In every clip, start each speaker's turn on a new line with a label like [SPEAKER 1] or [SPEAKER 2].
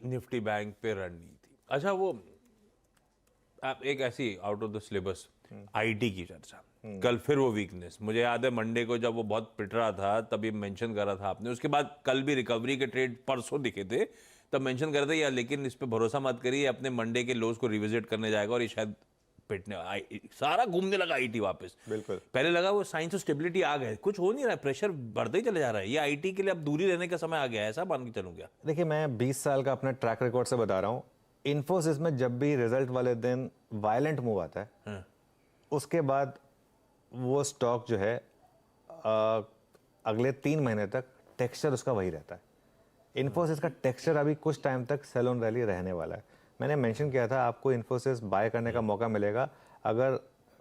[SPEAKER 1] Nifty bank पे रणनीति। अच्छा, वो आप एक ऐसी out of the syllabus IT की चर्चा, कल फिर वो वीकनेस, मुझे याद है मंडे को जब वो बहुत पिट रहा था तब ये मेंशन करा था आपने, उसके बाद कल भी रिकवरी के ट्रेड परसों दिखे थे, तब मेंशन कर रहे थे यार लेकिन इस पे भरोसा मत करिए, अपने मंडे के लोज को रिविजिट करने जाएगा और ये शायद पिटने सारा घूमने लगा आईटी वापस।
[SPEAKER 2] बिल्कुल,
[SPEAKER 1] पहले लगा वो साइंस ऑफ स्टेबिलिटी आ गए, कुछ हो नहीं रहा है, प्रेशर बढ़ते ही चले जा रहा है, ये आईटी के लिए अब दूरी रहने का समय आ गया है, ऐसा मान के चलूं क्या?
[SPEAKER 2] देखिए मैं 20 साल का अपना ट्रैक रिकॉर्ड से बता रहा हूँ, इन्फोसिस में जब भी रिजल्ट वाले दिन वायलेंट मूव आता है, उसके बाद वो स्टॉक जो है अगले 3 महीने तक टेक्सचर उसका वही रहता है। इन्फोसिस का टेक्सचर अभी कुछ टाइम तक सेल ऑन रैली रहने वाला है। मैंने मेंशन किया था आपको इन्फोसिस बाय करने का मौका मिलेगा अगर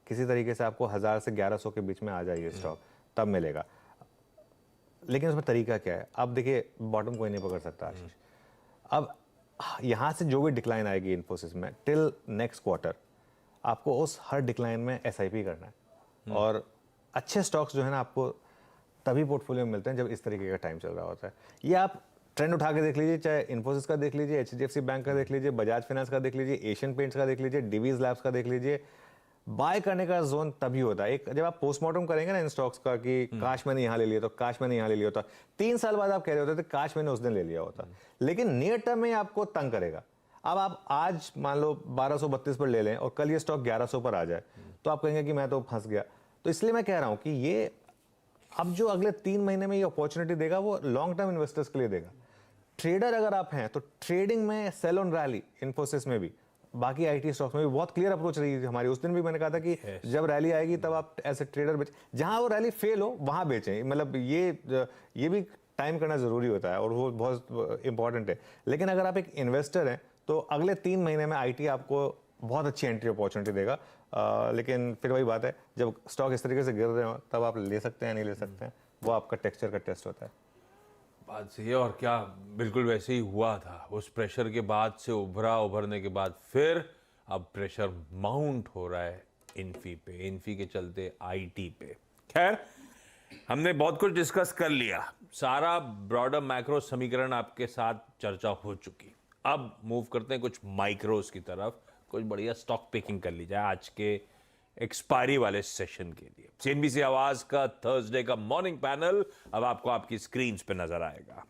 [SPEAKER 2] किसी तरीके से आपको 1000 से 1100 के बीच में आ जाए स्टॉक, तब मिलेगा। लेकिन उसमें तरीका क्या है? अब देखिए बॉटम कोई नहीं पकड़ सकता आशीष। अब यहाँ से जो भी डिक्लाइन आएगी इन्फोसिस में टिल नेक्स्ट क्वार्टर, आपको उस हर डिक्लाइन में एसआईपी करना है। और अच्छे स्टॉक्स जो है ना आपको तभी पोर्टफोलियो में मिलते हैं जब इस तरीके का टाइम चल रहा होता है। ये आप ट्रेंड उठा के देख लीजिए, चाहे इन्फोसिस का देख लीजिए, एचडीएफसी बैंक का देख लीजिए, बजाज फाइनेंस का देख लीजिए, एशियन पेंट्स का देख लीजिए, डिवीज लैब्स का देख लीजिए। बाय करने का जोन तभी होता है, एक जब आप पोस्टमार्टम करेंगे ना इन स्टॉक्स का कि काश मैंने यहाँ ले लिया, तो काश मैंने यहाँ ले लिया होता, 3 साल बाद आप कह रहे होते थे काश मैंने उस दिन ले लिया होता। लेकिन नियर टर्म में आपको तंग करेगा। अब आप आज मान लो 1232 पर ले लें और कल ये स्टॉक 1100 पर आ जाए, तो आप कहेंगे कि मैं तो फंस गया। तो इसलिए मैं कह रहा हूं कि ये अब जो अगले 3 महीने में ये अपॉर्चुनिटी देगा वो लॉन्ग टर्म इन्वेस्टर्स के लिए देगा। ट्रेडर अगर आप हैं तो ट्रेडिंग में सेल ऑन रैली, इन्फोसिस में भी, बाकी आईटी स्टॉक्स में भी बहुत क्लियर अप्रोच रही है हमारी। उस दिन भी मैंने कहा था कि जब रैली आएगी तब आप ऐसे ट्रेडर बेच, जहां वो रैली फेल हो वहां बेचें। मतलब ये भी टाइम करना जरूरी होता है और वो बहुत इंपॉर्टेंट है। लेकिन अगर आप एक इन्वेस्टर हैं तो अगले 3 महीने में आईटी आपको बहुत अच्छी एंट्री अपॉर्चुनिटी देगा। लेकिन फिर वही बात है, जब स्टॉक इस तरीके से गिर रहे हो तब आप ले सकते हैं नहीं ले सकते हैं, वो आपका टेक्सचर का टेस्ट होता है।
[SPEAKER 1] बात सही है। और क्या बिल्कुल वैसे ही हुआ था, उस प्रेशर के बाद से उभरने के बाद फिर अब प्रेशर माउंट हो रहा है इन्फी पे, इन्फी के चलते आईटी पे। खैर, हमने बहुत कुछ डिस्कस कर लिया, सारा ब्रॉडर मैक्रो समीकरण आपके साथ चर्चा हो चुकी। अब मूव करते हैं कुछ माइक्रोस की तरफ, कुछ बढ़िया स्टॉक पिकिंग कर ली जाए आज के एक्सपायरी वाले सेशन के लिए। सीएनबीसी आवाज का थर्सडे का मॉर्निंग पैनल अब आपको आपकी स्क्रीन पे नजर आएगा।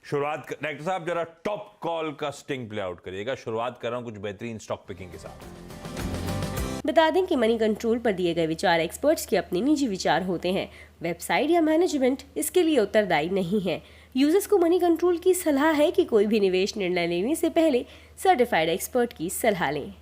[SPEAKER 1] शुरुआत डायरेक्टर साहब जरा टॉप कॉल का स्टिंग प्ले आउट करिएगा। शुरुआत कर रहा हूं कुछ बेहतरीन स्टॉक पिकिंग के साथ।
[SPEAKER 3] बता दें कि मनी कंट्रोल पर दिए गए विचार एक्सपर्ट्स के अपने निजी विचार होते हैं। वेबसाइट या मैनेजमेंट इसके लिए उत्तरदायी नहीं है। यूजर्स को मनी कंट्रोल की सलाह है कि कोई भी निवेश निर्णय लेने से पहले सर्टिफाइड एक्सपर्ट की सलाह लें।